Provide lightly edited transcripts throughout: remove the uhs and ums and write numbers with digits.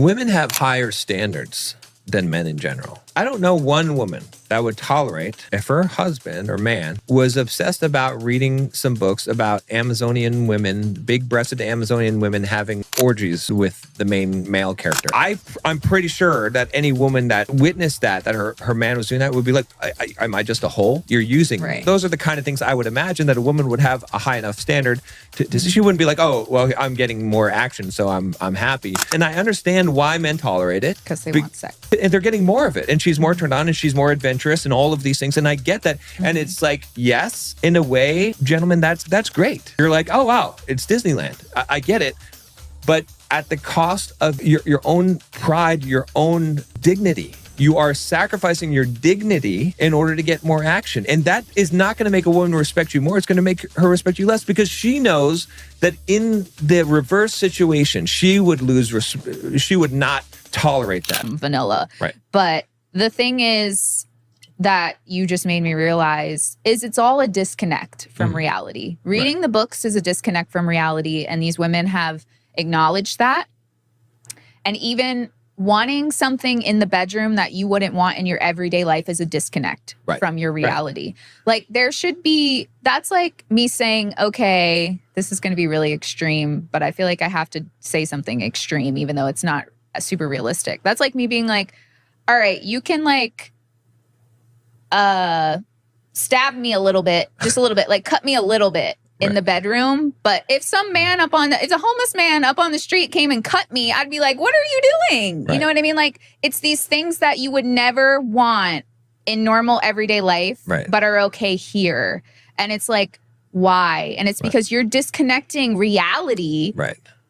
Women have higher standards than men in general. I don't know one woman that would tolerate if her husband or man was obsessed about reading some books about Amazonian women, big-breasted Amazonian women having orgies with the main male character. I'm pretty sure that any woman that witnessed that her man was doing that would be like, am I just a hole? You're using me. Those are the kind of things I would imagine that a woman would have a high enough standard to she wouldn't be like, oh, well, I'm getting more action, so I'm happy. And I understand why men tolerate it. Because they want sex. And they're getting more of it. And she's more turned on and she's more adventurous and all of these things. And I get that. And it's like, yes, in a way, gentlemen, that's great. You're like, oh, wow, it's Disneyland. I get it. But at the cost of your own pride, your own dignity. You are sacrificing your dignity in order to get more action. And that is not going to make a woman respect you more. It's going to make her respect you less because she knows that in the reverse situation, she would she would not tolerate that. Vanilla. Right. But the thing is that you just made me realize is it's all a disconnect from reality. Reading the books is a disconnect from reality. And these women have acknowledged that. And even wanting something in the bedroom that you wouldn't want in your everyday life is a disconnect from your reality. Like there should be, that's like me saying, okay, this is going to be really extreme, but I feel like I have to say something extreme, even though it's not super realistic. That's like me being like, all right, you can like, stab me a little bit, just a little bit, like cut me a little bit in the bedroom. But if some man if a homeless man up on the street came and cut me, I'd be like, what are you doing? You know what I mean? Like it's these things that you would never want in normal everyday life, but are okay here. And it's like, why? And it's because you're disconnecting reality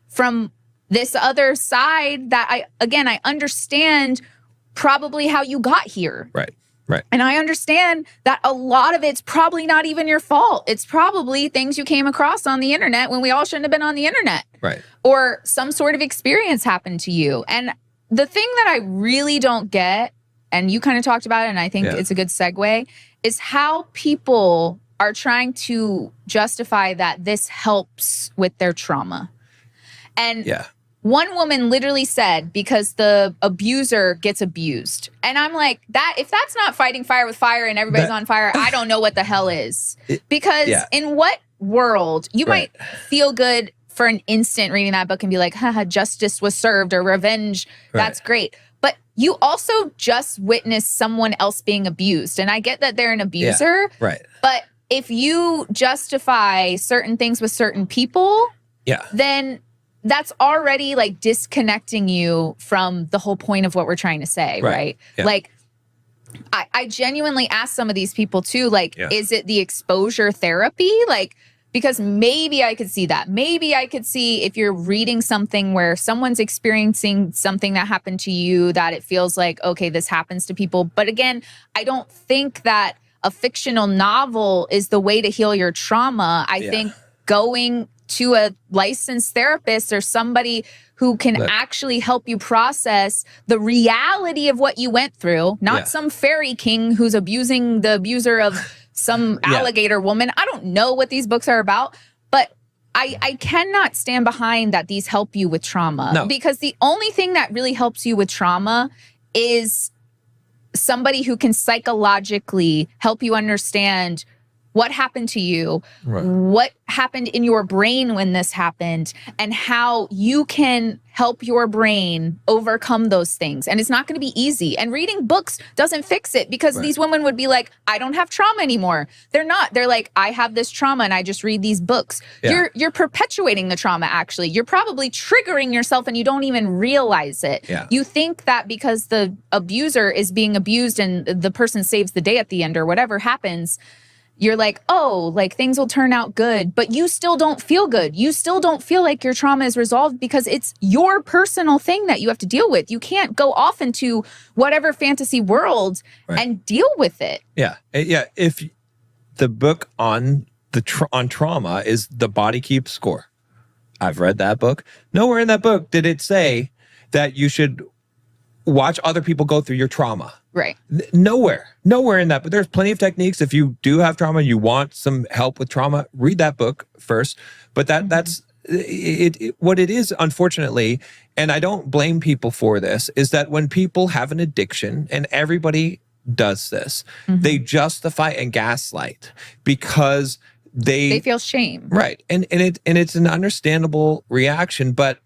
from this other side that I understand probably how you got here. Right. And I understand that a lot of it's probably not even your fault. It's probably things you came across on the internet when we all shouldn't have been on the internet. Or some sort of experience happened to you. And the thing that I really don't get, and you kind of talked about it, and I think it's a good segue, is how people are trying to justify that this helps with their trauma. And one woman literally said, because the abuser gets abused. And I'm like, that if that's not fighting fire with fire and everybody's on fire, I don't know what the hell is. Because in what world, you might feel good for an instant reading that book and be like, haha, justice was served or revenge. That's great. But you also just witnessed someone else being abused. And I get that they're an abuser. But if you justify certain things with certain people, then that's already like disconnecting you from the whole point of what we're trying to say, right? Like, I genuinely ask some of these people too, like, is it the exposure therapy? Like, because maybe I could see that. Maybe I could see if you're reading something where someone's experiencing something that happened to you, that it feels like, okay, this happens to people. But again, I don't think that a fictional novel is the way to heal your trauma. I think going to a licensed therapist or somebody who can actually help you process the reality of what you went through, not some fairy king who's abusing the abuser of some alligator woman. I don't know what these books are about, but I cannot stand behind that these help you with trauma. Because the only thing that really helps you with trauma is somebody who can psychologically help you understand what happened to you, what happened in your brain when this happened, and how you can help your brain overcome those things. And it's not going to be easy. And reading books doesn't fix it, because these women would be like, I don't have trauma anymore. They're not. They're like, I have this trauma and I just read these books. You're perpetuating the trauma, actually. You're probably triggering yourself and you don't even realize it. You think that because the abuser is being abused and the person saves the day at the end or whatever happens, you're like, oh, like things will turn out good, but you still don't feel good. You still don't feel like your trauma is resolved because it's your personal thing that you have to deal with. You can't go off into whatever fantasy world and deal with it. If the book on trauma is The Body Keeps Score, I've read that book. Nowhere in that book did it say that you should watch other people go through your trauma. Nowhere in that. But there's plenty of techniques. If you do have trauma, you want some help with trauma, read that book first. But that's what it is, unfortunately, and I don't blame people for this, is that when people have an addiction, and everybody does this, they justify and gaslight because they feel shame. Right. And it's an understandable reaction. But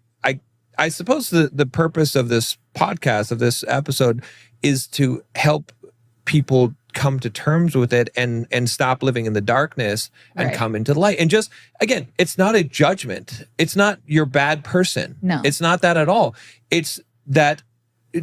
I suppose the purpose of this podcast, of this episode, is to help people come to terms with it and stop living in the darkness and come into the light. And just, again, it's not a judgment. It's not you're a bad person. No. It's not that at all. It's that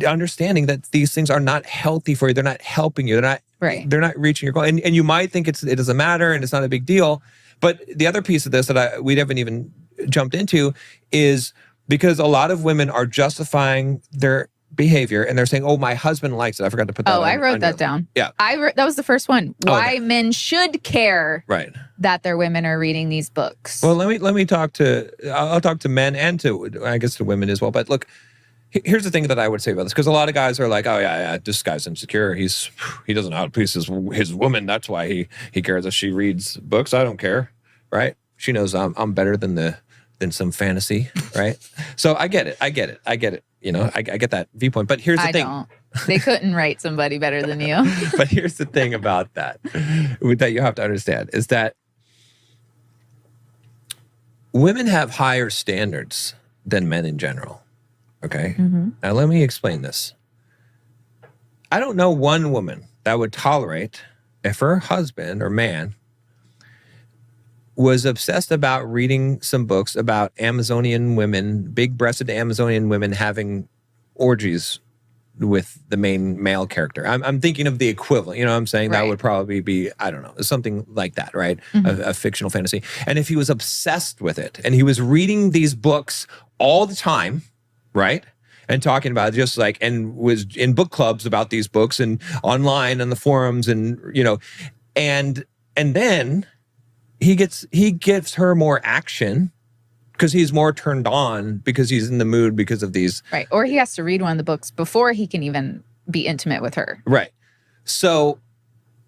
understanding that these things are not healthy for you. They're not helping you. They're not reaching your goal. And you might think it doesn't matter and it's not a big deal. But the other piece of this that we haven't even jumped into is because a lot of women are justifying their behavior and they're saying, oh, my husband likes it. I forgot to put that I wrote that down. Yeah. That was the first one. Why men should care that their women are reading these books. Well, let me talk I'll talk to men and to, I guess, to women as well. But look, here's the thing that I would say about this, because a lot of guys are like, oh yeah, this guy's insecure. He doesn't know how to please his woman. That's why he cares if she reads books. I don't care, right? She knows I'm better than some fantasy, right? So I get it. You know, I get that viewpoint. But here's the thing. They couldn't write somebody better than you. But here's the thing about that you have to understand is that women have higher standards than men in general. Okay? Now let me explain this. I don't know one woman that would tolerate if her husband or man was obsessed about reading some books about Amazonian women, big-breasted Amazonian women having orgies with the main male character. I'm thinking of the equivalent, you know what I'm saying? That would probably be, I don't know, something like that, right? A fictional fantasy. And if he was obsessed with it and he was reading these books all the time, right? And talking about it, just like, and was in book clubs about these books and online on the forums and, you know, and then he gives her more action because he's more turned on because he's in the mood because of these. Right. Or he has to read one of the books before he can even be intimate with her. Right. So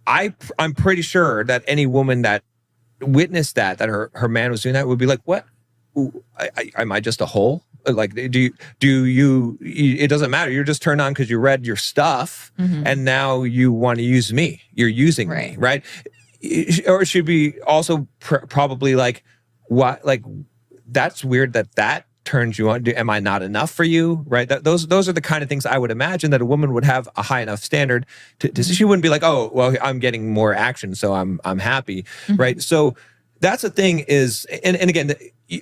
I'm pretty sure that any woman that witnessed that her man was doing that would be like, what? Am I just a hole? Like, do you, it doesn't matter. You're just turned on because you read your stuff and now you want to use me. You're using me, right? Or it should be also probably like, what? Like, that's weird that turns you on. Am I not enough for you? Right? Those are the kind of things I would imagine that a woman would have a high enough standard to she wouldn't be like, oh, well, I'm getting more action, so I'm happy, right? So that's the thing is, and again,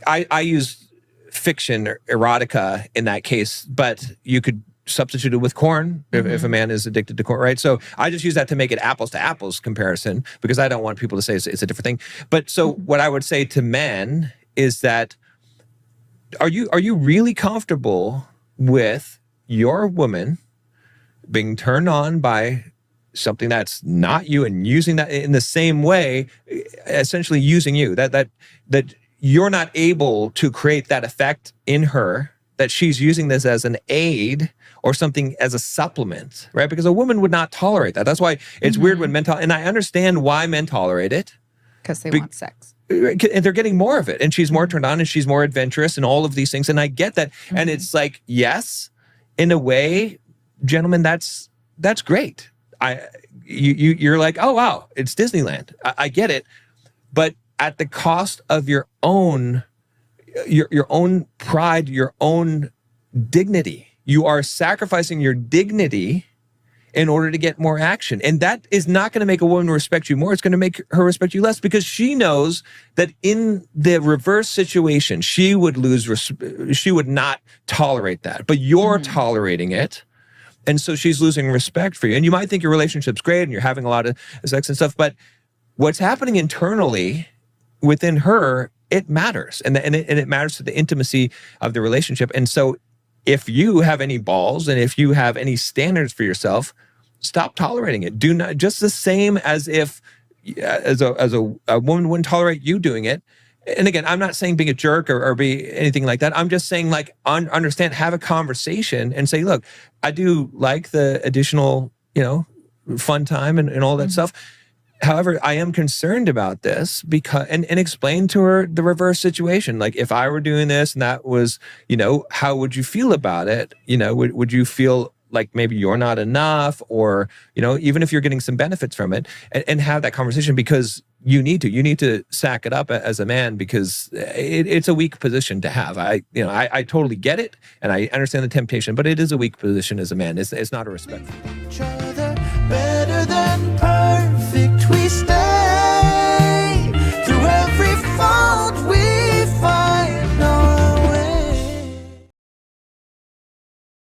I use fiction or erotica in that case, but you could substitute it with corn if a man is addicted to corn, right? So I just use that to make it apples to apples comparison because I don't want people to say it's a different thing. But so what I would say to men is that are you really comfortable with your woman being turned on by something that's not you and using that in the same way, essentially using you, that you're not able to create that effect in her, that she's using this as an aid or something as a supplement, right? Because a woman would not tolerate that. That's why it's weird when men and I understand why men tolerate it. Because they want sex. And they're getting more of it. And she's more turned on and she's more adventurous and all of these things. And I get that. And it's like, yes, in a way, gentlemen, that's great. You're like, oh, wow, it's Disneyland. I get it. But at the cost of your own pride, your own dignity. You are sacrificing your dignity in order to get more action. And that is not going to make a woman respect you more. It's going to make her respect you less because she knows that in the reverse situation, she would not tolerate that. But you're tolerating it. And so she's losing respect for you. And you might think your relationship's great and you're having a lot of sex and stuff, but what's happening internally within her, it matters. And it matters to the intimacy of the relationship. And so if you have any balls and if you have any standards for yourself, stop tolerating it. Do not, just the same as if a woman wouldn't tolerate you doing it. And again, I'm not saying being a jerk or be anything like that. I'm just saying like understand, have a conversation and say, look, I do like the additional, fun time and all that stuff. However, I am concerned about this because, and explain to her the reverse situation. Like, if I were doing this and that was, how would you feel about it? Would you feel like maybe you're not enough, or, even if you're getting some benefits from it, and have that conversation, because you need to sack it up as a man, because it's a weak position to have. I totally get it, and I understand the temptation, but it is a weak position as a man. It's not a respectful.